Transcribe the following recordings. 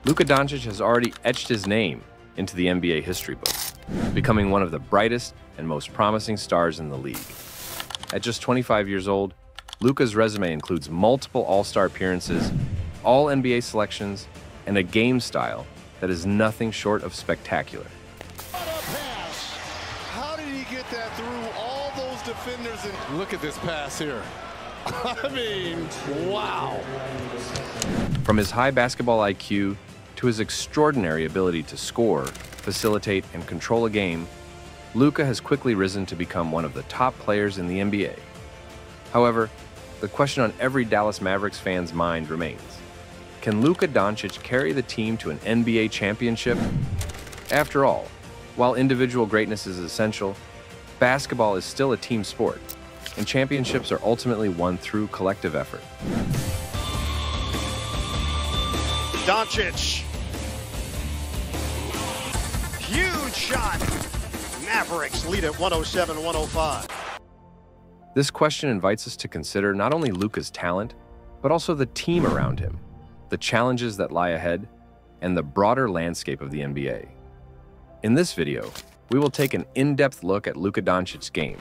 Luka Doncic has already etched his name into the NBA history books, becoming one of the brightest and most promising stars in the league. At just 25 years old, Luka's resume includes multiple All-Star appearances, all NBA selections, and a game style that is nothing short of spectacular. What a pass! How did he get that through all those defenders? And look at this pass here. I mean, wow. From his high basketball IQ to his extraordinary ability to score, facilitate, and control a game, Luka has quickly risen to become one of the top players in the NBA. However, the question on every Dallas Mavericks fan's mind remains: can Luka Doncic carry the team to an NBA championship? After all, while individual greatness is essential, basketball is still a team sport, and championships are ultimately won through collective effort. Doncic. Huge shot. Mavericks lead at 107-105. This question invites us to consider not only Luka's talent, but also the team around him, the challenges that lie ahead, and the broader landscape of the NBA. In this video, we will take an in-depth look at Luka Doncic's game,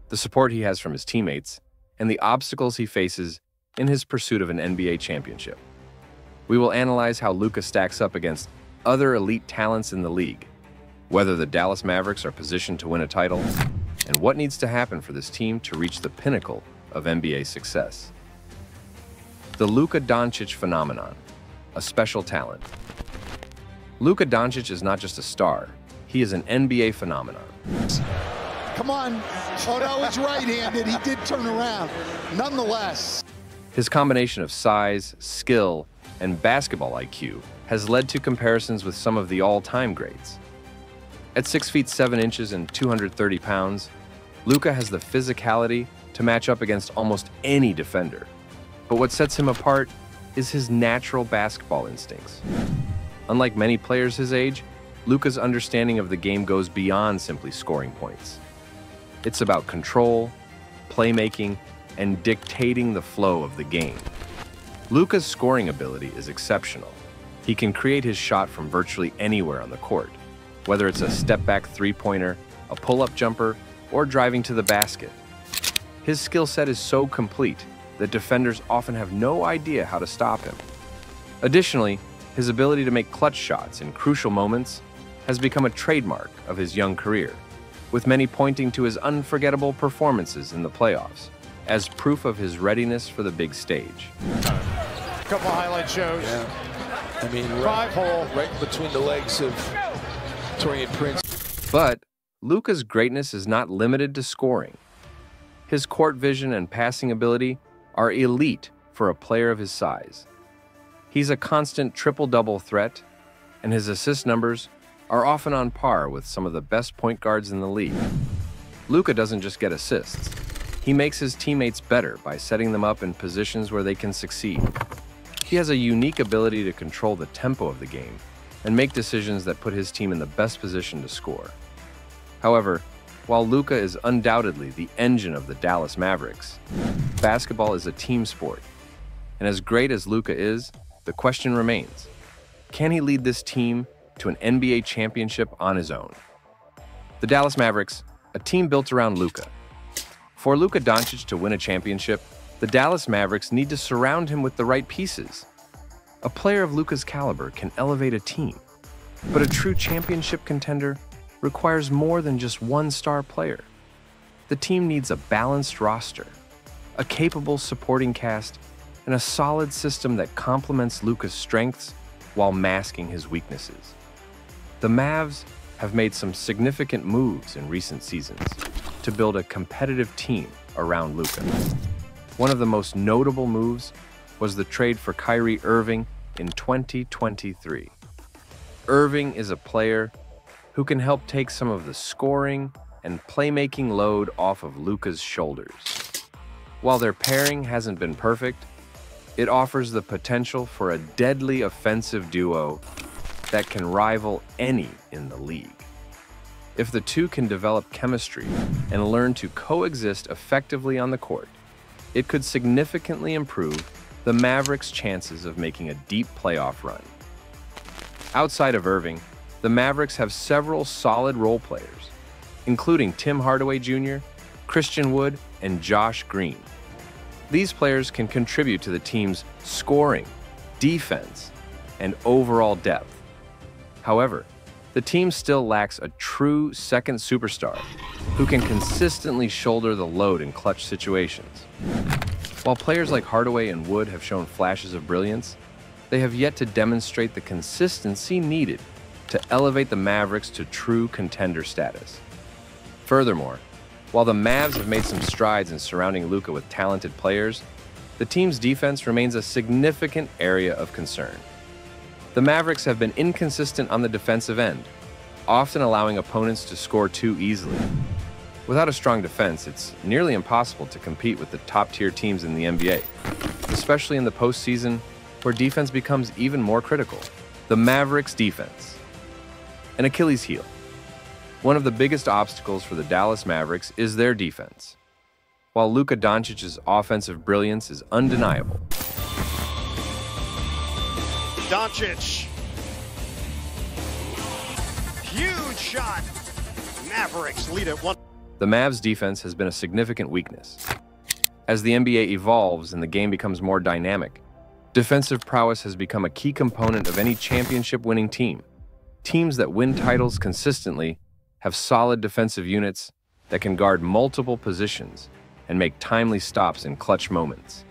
the support he has from his teammates, and the obstacles he faces in his pursuit of an NBA championship. We will analyze how Luka stacks up against other elite talents in the league, whether the Dallas Mavericks are positioned to win a title, and what needs to happen for this team to reach the pinnacle of NBA success. The Luka Doncic phenomenon, a special talent. Luka Doncic is not just a star, he is an NBA phenomenon. Come on. Oh, that was right-handed. He did turn around. Nonetheless. His combination of size, skill, and basketball IQ has led to comparisons with some of the all-time greats. At 6 feet 7 inches and 230 pounds, Luka has the physicality to match up against almost any defender. But what sets him apart is his natural basketball instincts. Unlike many players his age, Luka's understanding of the game goes beyond simply scoring points. It's about control, playmaking, and dictating the flow of the game. Luka's scoring ability is exceptional. He can create his shot from virtually anywhere on the court, whether it's a step-back three-pointer, a pull-up jumper, or driving to the basket. His skill set is so complete that defenders often have no idea how to stop him. Additionally, his ability to make clutch shots in crucial moments has become a trademark of his young career, with many pointing to his unforgettable performances in the playoffs as proof of his readiness for the big stage. Couple highlight shows. Yeah. I mean, Five-hole. right between the legs of Torian Prince. But Luka's greatness is not limited to scoring. His court vision and passing ability are elite for a player of his size. He's a constant triple-double threat, and his assist numbers are often on par with some of the best point guards in the league. Luka doesn't just get assists. He makes his teammates better by setting them up in positions where they can succeed. He has a unique ability to control the tempo of the game and make decisions that put his team in the best position to score. However, while Luka is undoubtedly the engine of the Dallas Mavericks, basketball is a team sport. And as great as Luka is, the question remains: can he lead this team to an NBA championship on his own? The Dallas Mavericks, a team built around Luka. For Luka Doncic to win a championship, the Dallas Mavericks need to surround him with the right pieces. A player of Luka's caliber can elevate a team, but a true championship contender requires more than just one star player. The team needs a balanced roster, a capable supporting cast, and a solid system that complements Luka's strengths while masking his weaknesses. The Mavs have made some significant moves in recent seasons to build a competitive team around Luka. One of the most notable moves was the trade for Kyrie Irving in 2023. Irving is a player who can help take some of the scoring and playmaking load off of Luka's shoulders. While their pairing hasn't been perfect, it offers the potential for a deadly offensive duo that can rival any in the league. If the two can develop chemistry and learn to coexist effectively on the court, it could significantly improve the Mavericks' chances of making a deep playoff run. Outside of Irving, the Mavericks have several solid role players, including Tim Hardaway Jr., Christian Wood, and Josh Green. These players can contribute to the team's scoring, defense, and overall depth. However, the team still lacks a true second superstar who can consistently shoulder the load in clutch situations. While players like Hardaway and Wood have shown flashes of brilliance, they have yet to demonstrate the consistency needed to elevate the Mavericks to true contender status. Furthermore, while the Mavs have made some strides in surrounding Luka with talented players, the team's defense remains a significant area of concern. The Mavericks have been inconsistent on the defensive end, often allowing opponents to score too easily. Without a strong defense, it's nearly impossible to compete with the top-tier teams in the NBA, especially in the postseason, where defense becomes even more critical. The Mavericks' defense. An Achilles heel. One of the biggest obstacles for the Dallas Mavericks is their defense. While Luka Doncic's offensive brilliance is undeniable, Doncic. Huge shot. Mavericks lead at 1. the Mavs' defense has been a significant weakness. As the NBA evolves and the game becomes more dynamic, defensive prowess has become a key component of any championship-winning team. Teams that win titles consistently have solid defensive units that can guard multiple positions and make timely stops in clutch moments.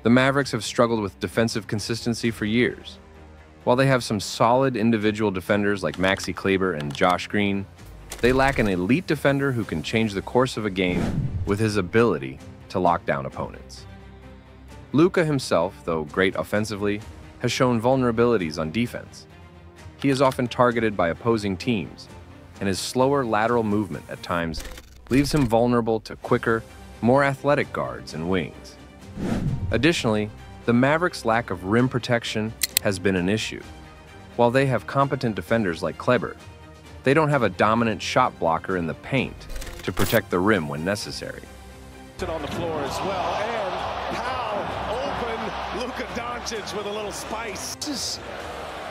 The Mavericks have struggled with defensive consistency for years. While they have some solid individual defenders like Maxi Kleber and Josh Green, they lack an elite defender who can change the course of a game with his ability to lock down opponents. Luka himself, though great offensively, has shown vulnerabilities on defense. He is often targeted by opposing teams, and his slower lateral movement at times leaves him vulnerable to quicker, more athletic guards and wings. Additionally, the Mavericks' lack of rim protection has been an issue. While they have competent defenders like Kleber, they don't have a dominant shot blocker in the paint to protect the rim when necessary. On the floor as well, and how open Luka Doncic with a little spice.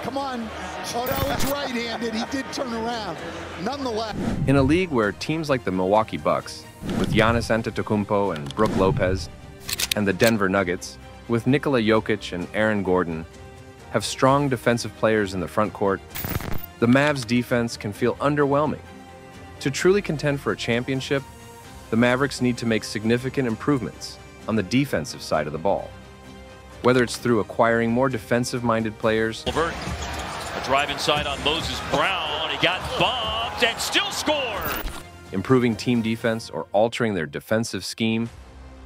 Come on. Oh, that was right-handed. He did turn around. Nonetheless. In a league where teams like the Milwaukee Bucks, with Giannis Antetokounmpo and Brook Lopez, and the Denver Nuggets, with Nikola Jokic and Aaron Gordon, have strong defensive players in the front court, the Mavs' defense can feel underwhelming. To truly contend for a championship, the Mavericks need to make significant improvements on the defensive side of the ball. Whether it's through acquiring more defensive-minded players, A drive inside on Moses Brown. He got bumped and still scored. improving team defense, or altering their defensive scheme,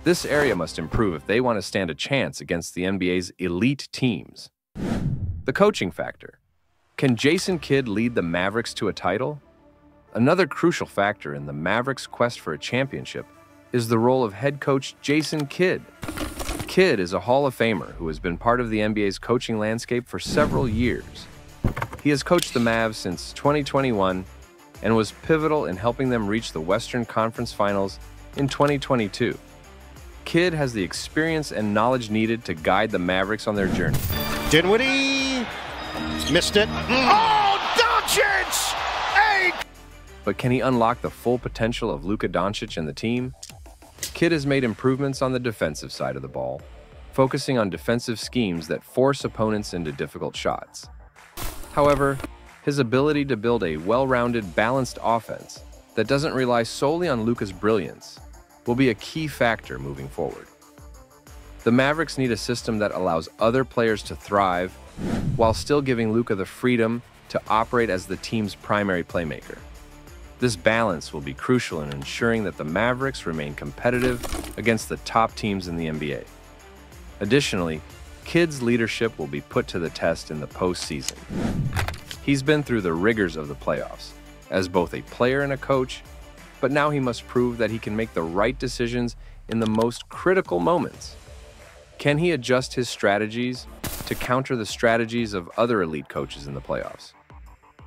this area must improve if they want to stand a chance against the NBA's elite teams. The coaching factor. Can Jason Kidd lead the Mavericks to a title? Another crucial factor in the Mavericks' quest for a championship is the role of head coach Jason Kidd. Kidd is a Hall of Famer who has been part of the NBA's coaching landscape for several years. He has coached the Mavs since 2021 and was pivotal in helping them reach the Western Conference Finals in 2022. Kidd has the experience and knowledge needed to guide the Mavericks on their journey. Dinwiddie missed it. Oh, Doncic! Hey! But can he unlock the full potential of Luka Doncic and the team? Kidd has made improvements on the defensive side of the ball, focusing on defensive schemes that force opponents into difficult shots. However, his ability to build a well-rounded, balanced offense that doesn't rely solely on Luka's brilliance will be a key factor moving forward. The Mavericks need a system that allows other players to thrive while still giving Luka the freedom to operate as the team's primary playmaker. This balance will be crucial in ensuring that the Mavericks remain competitive against the top teams in the NBA. Additionally, Kidd's leadership will be put to the test in the postseason. He's been through the rigors of the playoffs as both a player and a coach, but now he must prove that he can make the right decisions in the most critical moments. Can he adjust his strategies to counter the strategies of other elite coaches in the playoffs?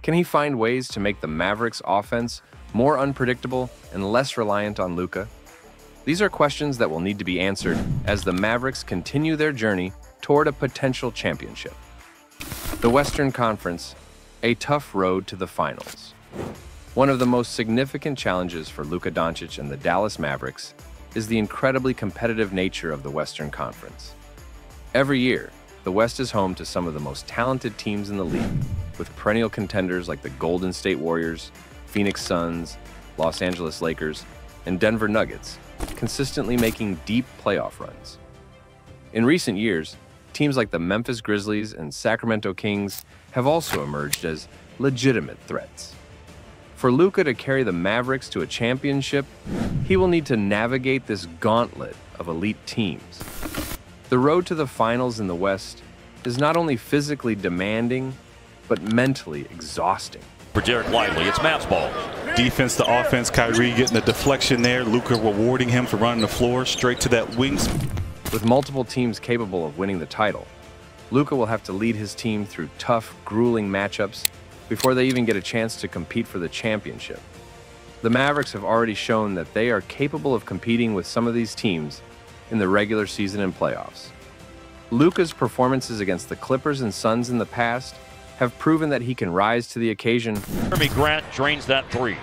Can he find ways to make the Mavericks' offense more unpredictable and less reliant on Luka? These are questions that will need to be answered as the Mavericks continue their journey toward a potential championship. The Western Conference, a tough road to the finals. One of the most significant challenges for Luka Doncic and the Dallas Mavericks is the incredibly competitive nature of the Western Conference. Every year, the West is home to some of the most talented teams in the league, with perennial contenders like the Golden State Warriors, Phoenix Suns, Los Angeles Lakers, and Denver Nuggets consistently making deep playoff runs. In recent years, teams like the Memphis Grizzlies and Sacramento Kings have also emerged as legitimate threats. For Luka to carry the Mavericks to a championship, he will need to navigate this gauntlet of elite teams. The road to the finals in the West is not only physically demanding, but mentally exhausting. For Derek Lively, it's Mavs ball. Defense to offense, Kyrie getting the deflection there. Luka rewarding him for running the floor straight to that wings. With multiple teams capable of winning the title, Luka will have to lead his team through tough, grueling matchups before they even get a chance to compete for the championship. The Mavericks have already shown that they are capable of competing with some of these teams in the regular season and playoffs. Luka's performances against the Clippers and Suns in the past have proven that he can rise to the occasion. Jeremy Grant drains that three.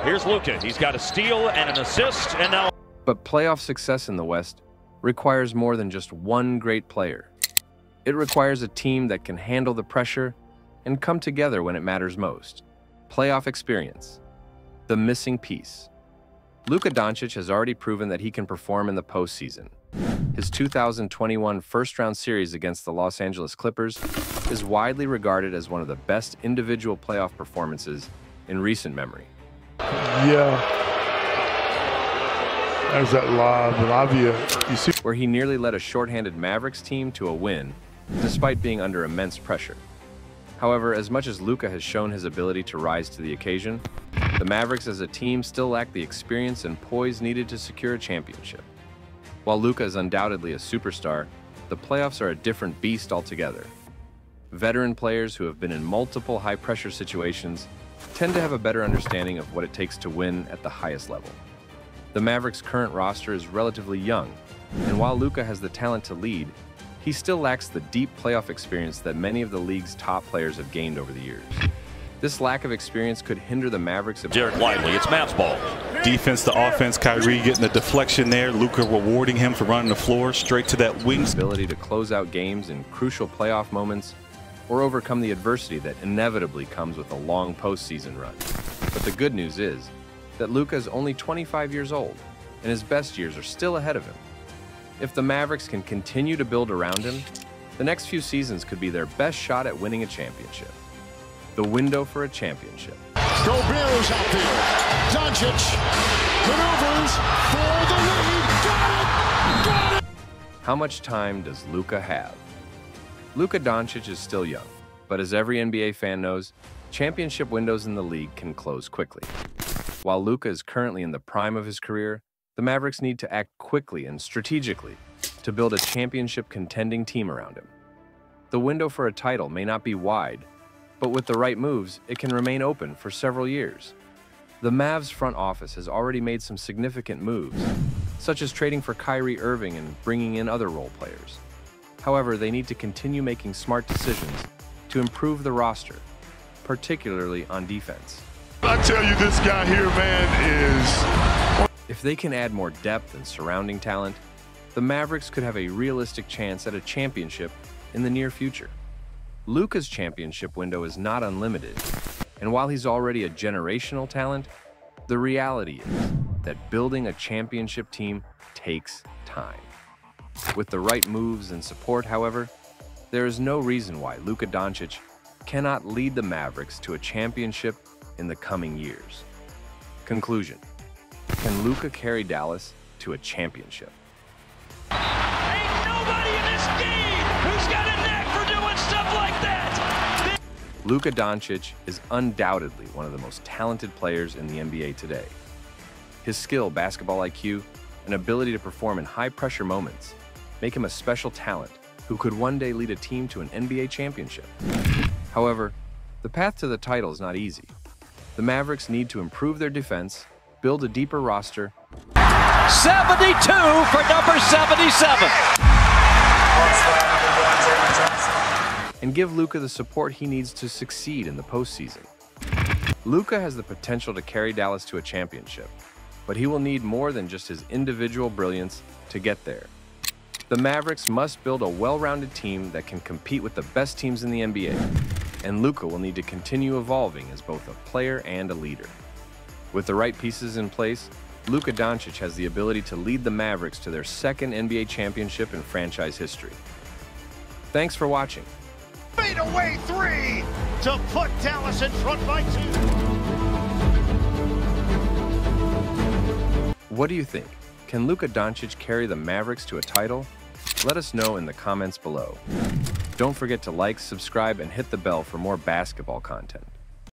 Here's Luka. He's got a steal and an assist, and now... But playoff success in the West requires more than just one great player. It requires a team that can handle the pressure and come together when it matters most. Playoff experience, the missing piece. Luka Doncic has already proven that he can perform in the postseason. His 2021 first-round series against the Los Angeles Clippers is widely regarded as one of the best individual playoff performances in recent memory. Yeah. There's that lob, Lavia. You see where he nearly led a shorthanded Mavericks team to a win, despite being under immense pressure. However, as much as Luka has shown his ability to rise to the occasion, the Mavericks as a team still lack the experience and poise needed to secure a championship. While Luka is undoubtedly a superstar, the playoffs are a different beast altogether. Veteran players who have been in multiple high-pressure situations tend to have a better understanding of what it takes to win at the highest level. The Mavericks' current roster is relatively young, and while Luka has the talent to lead, he still lacks the deep playoff experience that many of the league's top players have gained over the years. This lack of experience could hinder the Mavericks. Derek Lively, it's Mavs ball. Defense to offense, Kyrie getting the deflection there. Luka rewarding him for running the floor straight to that wings. Ability to close out games in crucial playoff moments or overcome the adversity that inevitably comes with a long postseason run. But the good news is that Luka is only 25 years old, and his best years are still ahead of him. If the Mavericks can continue to build around him, the next few seasons could be their best shot at winning a championship. The window for a championship. Gobert's out there. Doncic maneuvers for the lead. Got it! How much time does Luka have? Luka Doncic is still young, but as every NBA fan knows, championship windows in the league can close quickly. While Luka is currently in the prime of his career, the Mavericks need to act quickly and strategically to build a championship contending team around him. The window for a title may not be wide, but with the right moves, it can remain open for several years. The Mavs front office has already made some significant moves, such as trading for Kyrie Irving and bringing in other role players. However, they need to continue making smart decisions to improve the roster, particularly on defense. I tell you, this guy here, man, is... If they can add more depth and surrounding talent, the Mavericks could have a realistic chance at a championship in the near future. Luka's championship window is not unlimited, and while he's already a generational talent, the reality is that building a championship team takes time. With the right moves and support, however, there is no reason why Luka Doncic cannot lead the Mavericks to a championship in the coming years. Conclusion: can Luka carry Dallas to a championship? Ain't nobody in this game who's got a knack for doing stuff like that. Luka Doncic is undoubtedly one of the most talented players in the NBA today. His skill, basketball IQ, and ability to perform in high-pressure moments make him a special talent who could one day lead a team to an NBA championship. However, the path to the title is not easy. The Mavericks need to improve their defense, build a deeper roster. 72 for number 77. and give Luka the support he needs to succeed in the postseason. Luka has the potential to carry Dallas to a championship, but he will need more than just his individual brilliance to get there. The Mavericks must build a well-rounded team that can compete with the best teams in the NBA, and Luka will need to continue evolving as both a player and a leader. With the right pieces in place, Luka Doncic has the ability to lead the Mavericks to their second NBA championship in franchise history. Thanks for watching. Fadeaway three to put Dallas in front by 2. What do you think? Can Luka Doncic carry the Mavericks to a title? Let us know in the comments below. Don't forget to like, subscribe, and hit the bell for more basketball content.